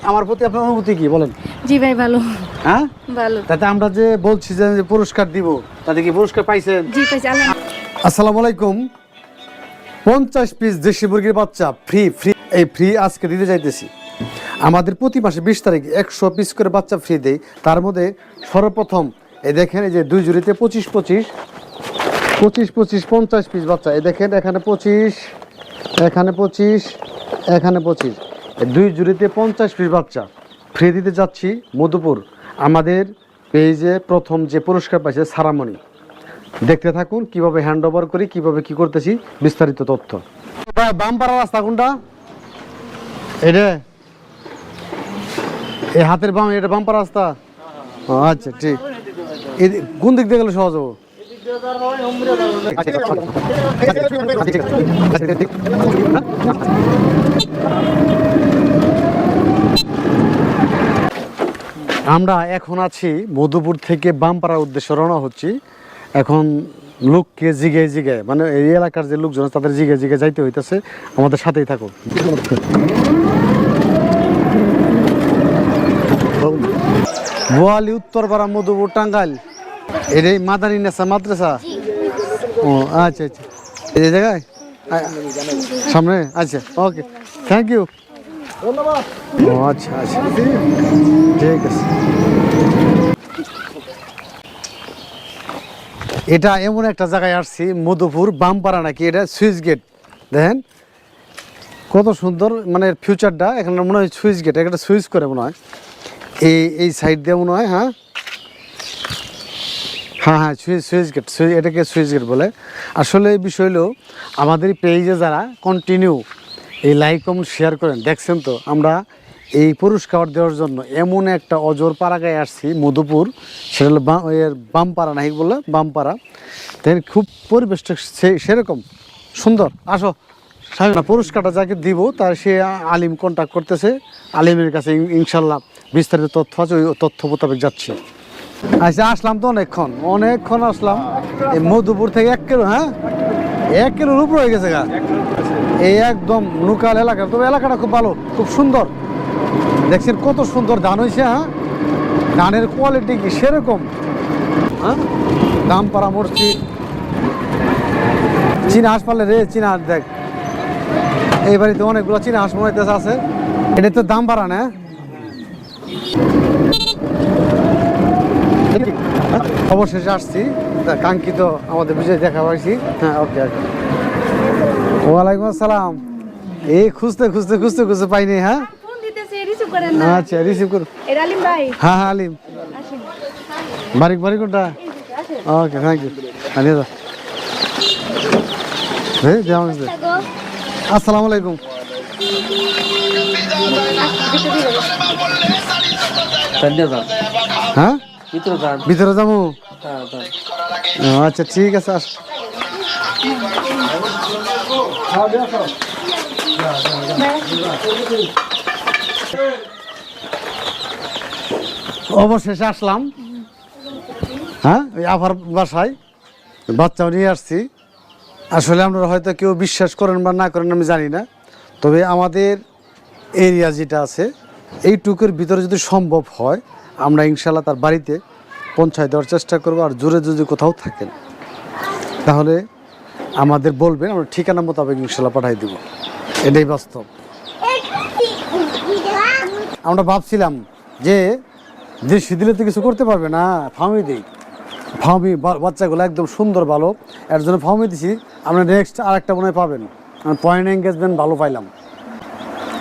আমার প্রতি আপনার অনুভূতি কি বলেন? জি ভাই ভালো। হ্যাঁ ভালো। তাতে আমরা যে বলছি যে পুরস্কার দিব, তাতে কি পুরস্কার পাইছেন? জি পাইছি। আসসালামু আলাইকুম। 50 পিস দেশি মুরগির বাচ্চা ফ্রি এই ফ্রি আজকে দিতে যাইতেছি। আমাদের প্রতি মাসে 20 তারিখে 100 পিস করে বাচ্চা ফ্রি দেই। তার মধ্যে সর্বপ্রথম এই দেখেন, এই যে 2 জুড়িতে 25 50 পিস বাচ্চা। এই দেখেন, এখানে 25, এখানে 25, এখানে 25, এই 2 জুড়িতে 50 পিস বাচ্চা ফ্রি দিতে যাচ্ছি মধুপুর। আমাদের পেজে প্রথম যে পুরস্কার পাইছে সারামণি। দেখতে থাকুন কিভাবে হ্যান্ড ওভার করি, কিভাবে কি করতেছি, বিস্তারিত তথ্য। বামপাড়া রাস্তা কোনটা? এটা এই হাতের বাম, এটা বামপাড়া রাস্তা। আচ্ছা ঠিক। কোন দিক দিয়ে গেলে সহজ হবো? আমরা এখন আছি মধুপুর থেকে বামপাড়ার উদ্দেশ্যে রওনা হচ্ছি। এখন লোককে জিগে মানে এই এলাকার যে লোকজন তাদের জিগে যাইতে হইতেছে। আমাদের সাথেই থাকুন। বোয়ালি উত্তরপাড়া মধুপুর টাঙ্গাইল। এটাই মাদানী নেশা মাদ্রাসা। ও আচ্ছা আচ্ছা, এই জায়গায় সামনে। আচ্ছা ওকে, থ্যাংক ইউ, ধন্যবাদ। ও আচ্ছা আচ্ছা, ঠিক আছে। এটা এমন একটা জায়গায় আসছি, মধুপুর বামপাড়া নাকি, এটা সুইচ গেট। দেখেন কত সুন্দর, মানে ফিউচারটা এখানে মনে হয় সুইচ গেট, একটা সুইচ করে মনে হয় এই সাইড দিয়ে মনে হয়। হ্যাঁ হ্যাঁ হ্যাঁ, সুইচ গেট, এটাকে সুইচ গেট বলে। আসলে এই বিষয় হলো, আমাদের পেজে যারা কন্টিনিউ এই লাইক কমেন্ট শেয়ার করেন, দেখছেন তো আমরা এই পুরস্কার দেওয়ার জন্য এমন একটা অজর পাড়াগায় আসছি মধুপুর। সেটা হলো বামপাড়া নাকি বললে, বামপাড়া। তাই খুব পরিবেশটা সেরকম সুন্দর। আসো, পুরস্কারটা যাকে দিব তার সে আলিম কন্ট্যাক্ট করতেছে। আলিমের কাছে ইনশাল্লাহ বিস্তারিত তথ্য আছে, ওই তথ্য মোতাবেক যাচ্ছি। আচ্ছা, আসলাম তো অনেকক্ষণ আসলাম। এই মধুপুর থেকে 1 কিলো, হ্যাঁ 1 কিলোর উপর হয়ে গেছে গা। এই একদম লোকাল এলাকা, তবে এলাকাটা খুব ভালো, খুব সুন্দর। দেখছেন কত সুন্দর ধান হয়েছে। হ্যাঁ, ধানের কোয়ালিটি কি সেরকম। হ্যাঁ, দামপাড়া মসজিদ, চীনা হাঁস পারলে রে, চীনা হাঁস দেখ। এই বাড়িতে অনেকগুলো চীনা হাঁস মনে হইতেছে আছে। এটা তো দাম বাড়া না। অবশেষে আসছি, কাঙ্ক্ষিত আমাদের বিজয় দেখা পাইছি। হ্যাঁ ওকে ওকে, ওয়ালাইকুম আসসালাম। এই খুঁজতে পাইনি। হ্যাঁ আচ্ছা, রিসিভ করুন। হ্যাঁ হ্যাঁ আলিম, বাড়ি কোনটা? ওকে, থ্যাংক ইউ। আসসালামু আলাইকুম। হ্যাঁ ভিতরে যাবো। আচ্ছা ঠিক আছে, আস। অবশেষে আসলাম। হ্যাঁ, ওই আভার বাসায় বাচ্চাও নিয়ে আসছি। আসলে আপনারা হয়তো কেউ বিশ্বাস করেন বা না করেন আমি জানি না, তবে আমাদের এরিয়া যেটা আছে এইটুকুর ভিতরে যদি সম্ভব হয় আমরা ইনশাল্লাহ তার বাড়িতে পৌঁছায় দেওয়ার চেষ্টা করবো। আর জোরে যদি কোথাও থাকেন তাহলে আমাদের বলবেন, আমরা ঠিকানা মোতাবেক ইনশাল্লাহ পাঠাই দেব। এটাই বাস্তব। আমরা ভাবছিলাম যে দেশি দিলে তো কিছু করতে পারবে না, ফার্মই দিই। ফার্মি বাচ্চাগুলো একদম সুন্দর ভালো, এর জন্য ফার্মই দিছি। আমরা নেক্সট আরেকটা মনে হয় পাবেন। পয়েন্ট এঙ্গেজমেন্ট ভালো পাইলাম।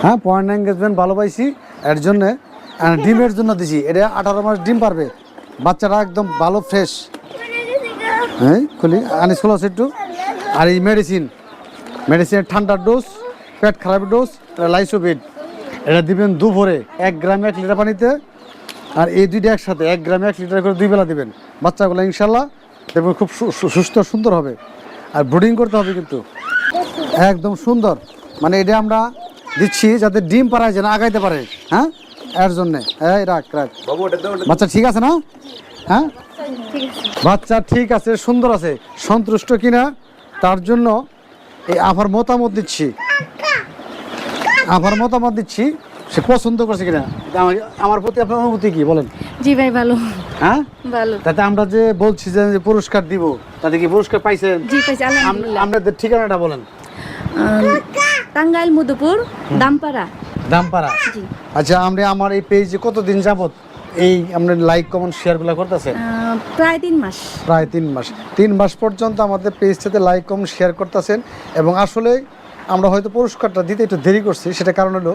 হ্যাঁ, পয়েন্ট এঙ্গেজমেন্ট ভালো পাইছি, এর জন্যে ডিমের জন্য দিছি। এটা 18 মাস ডিম পারবে বাচ্চাটা, একদম ভালো ফ্রেশ। হ্যাঁ খুলি আনিস খোলা আছে একটু। আর এই মেডিসিনের ঠান্ডার ডোজ, পেট খারাপের ডোজ, লাইসোভিড, এটা দিবেন দুপুরে 1 গ্রাম 1 লিটার পানিতে। আর এই দুইটা একসাথে 1 গ্রাম 1 লিটার করে 2 বেলা দিবেন। বাচ্চাগুলো ইনশাল্লাহ দেখবেন খুব সুস্থ সুন্দর হবে। আর ব্রুডিং করতে হবে কিন্তু একদম সুন্দর। মানে এটা আমরা দিচ্ছি যাতে ডিম পাড়ায় যেন আগাইতে পারে। হ্যাঁ, এর জন্যে। এই রাখ বাচ্চা ঠিক আছে না? হ্যাঁ বাচ্চা ঠিক আছে, সুন্দর আছে, সন্তুষ্ট কিনা তার জন্য এই আবার মতামত দিচ্ছি। সে পছন্দ করছে কিনা এটা আমার প্রতি আপনার অনুভূতি কি বলেন? জি ভাই ভালো। হ্যাঁ ভালো। তাতে আমরা যে বলছি যে পুরস্কার দিব, তাতে কি পুরস্কার পাইছেন? জি পাইছি আলহামদুলিল্লাহ। আপনাদের ঠিকানাটা বলেন। টাঙ্গাইল মধুপুর দামপাড়া। দামপাড়া। জি। আচ্ছা, আমরা আমার এই পেজে কতদিন যাবত এই আমরা লাইক কমেন্ট শেয়ারগুলো করতেছেন? প্রায় 3 মাস। প্রায় 3 মাস। 3 মাস পর্যন্ত আমাদের পেজটাতে লাইক কমেন্ট শেয়ার করতেছেন এবং আসলে আমরা হয়তো পুরস্কারটা দিতে একটু দেরি করছি, সেটা কারণ হলো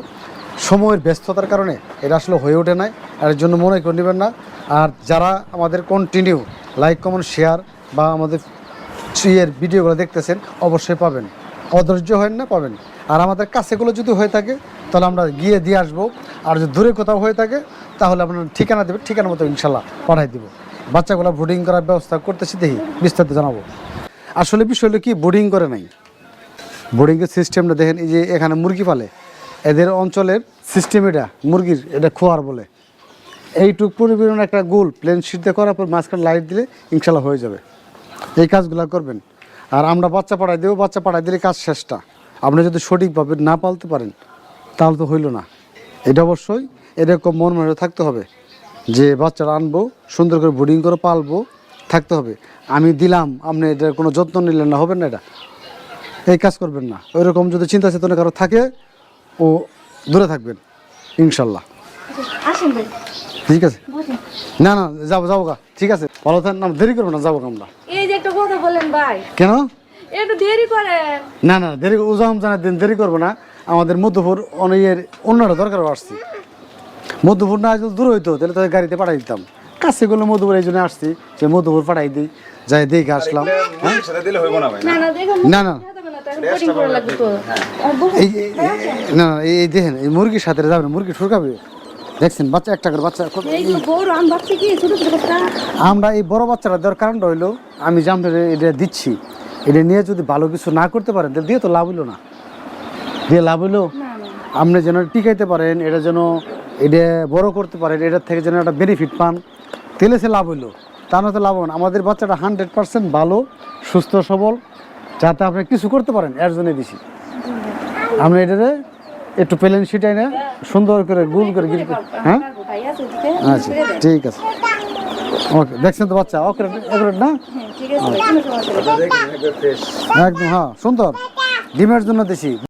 সময়ের ব্যস্ততার কারণে এটা আসলে হয়ে ওঠে নাই, এর জন্য মনে করে নেবেন না। আর যারা আমাদের কন্টিনিউ লাইক কমেন্ট শেয়ার বা আমাদের ভিডিওগুলো দেখতেছেন অবশ্যই পাবেন, অধৈর্য হয় না, পাবেন। আর আমাদের কাছেগুলো যদি হয়ে থাকে তাহলে আমরা গিয়ে দিয়ে আসবো, আর যদি দূরে কোথাও হয়ে থাকে তাহলে আপনার ঠিকানা দেবেন, ঠিকানা মতো ইনশাল্লাহ পাঠাই দেবো। বাচ্চাগুলো বোর্ডিং করার ব্যবস্থা করতেছি, দেখি বিস্তারিত জানাবো। আসলে বিষয় হলো কি, বোর্ডিং করে নাই, বোর্ডিংয়ের সিস্টেমটা দেখেন। এই যে এখানে মুরগি পালে, এদের অঞ্চলের সিস্টেম এটা, মুরগির এটা খোয়ার বলে। এইটুক পরিবেশন একটা গোল প্লেন শিট দিয়ে করার পর মাঝখানে লাইট দিলে ইনশাল্লাহ হয়ে যাবে। এই কাজগুলো করবেন। আর আমরা বাচ্চা পাঠাই দেবো, বাচ্চা পাঠাই দিলে কাজ শেষটা। আপনি যদি সঠিকভাবে না পালতে পারেন তাহলে তো হইল না। এটা অবশ্যই এরকম মন মনে থাকতে হবে যে বাচ্চারা আনবো, সুন্দর করে বোর্ডিং করে পালবো, থাকতে হবে। আমি দিলাম, আপনি এটার কোনো যত্ন নিলেন না, হবে না। এটা এই কাজ করবেন না। ওই রকম যদি চিন্তা চেতনা কারো থাকে, ও দূরে থাকবেন ইনশাল্লাহ। আসেন ভাই। ঠিক আছে, না না যাবো যাবো গা, ঠিক আছে, ভালো থাকেন, না দেরি করবো না, যাবো আমরা। এই যে একটা কথা বলেন ভাই। কেন? একটু দেরি করেন। না না দেরি, উজাম জানার দিন দেরি করবো না। আমাদের মধ্যপুর অনেকের অন্যরা দরকার আসছি, মধ্যপুর না যদি দূর হইতো তাহলে তাদের গাড়িতে পাঠাই দিতাম। কাছে গুলো মধ্যপুর এই জন্য আসছি, সে মধ্যপুর পাঠাই দিই, যাই দেখে আসলাম। না না দেখো না না বোর্ডিং করা লাগবে তো। এই না এই দেখেন, এই মুরগির সাথে যাবেন, মুরগি ঠুরকাবে। দেখছেন বাচ্চা, একটা করে বাচ্চা। এইগুলো বড় আম ভাবছি কি ছোট ছোট বাচ্চা। আমরা এই বড় বাচ্চারা দেওয়ার কারণটা হইলো, আমি যে আমরা এটা দিচ্ছি, এটা নিয়ে যদি ভালো কিছু না করতে পারেন তাহলে দিয়ে তো লাভ হইলো না। দিয়ে লাভ হইলো আপনি যেন টিকাইতে পারেন, এটা যেন এটা বড় করতে পারেন, এটার থেকে যেন একটা বেনিফিট পান, তাহলে সে লাভ হইলো। তা না তো লাভ হয় না। আমাদের বাচ্চাটা 100% ভালো, সুস্থ সবল, যাতে আপনি কিছু করতে পারেন, এর জন্য দিছি। আপনি এটাতে একটু প্লেন শিটাই না সুন্দর করে গুল করে গিয়ে। হ্যাঁ আচ্ছা ঠিক আছে, ওকে। দেখছেন তো বাচ্চা অ্যাকুরেট না? ঠিক আছে ভাই, কোনো সমস্যা নেই। একদম হ্যাঁ সুন্দর, ডিমের জন্য দিছি।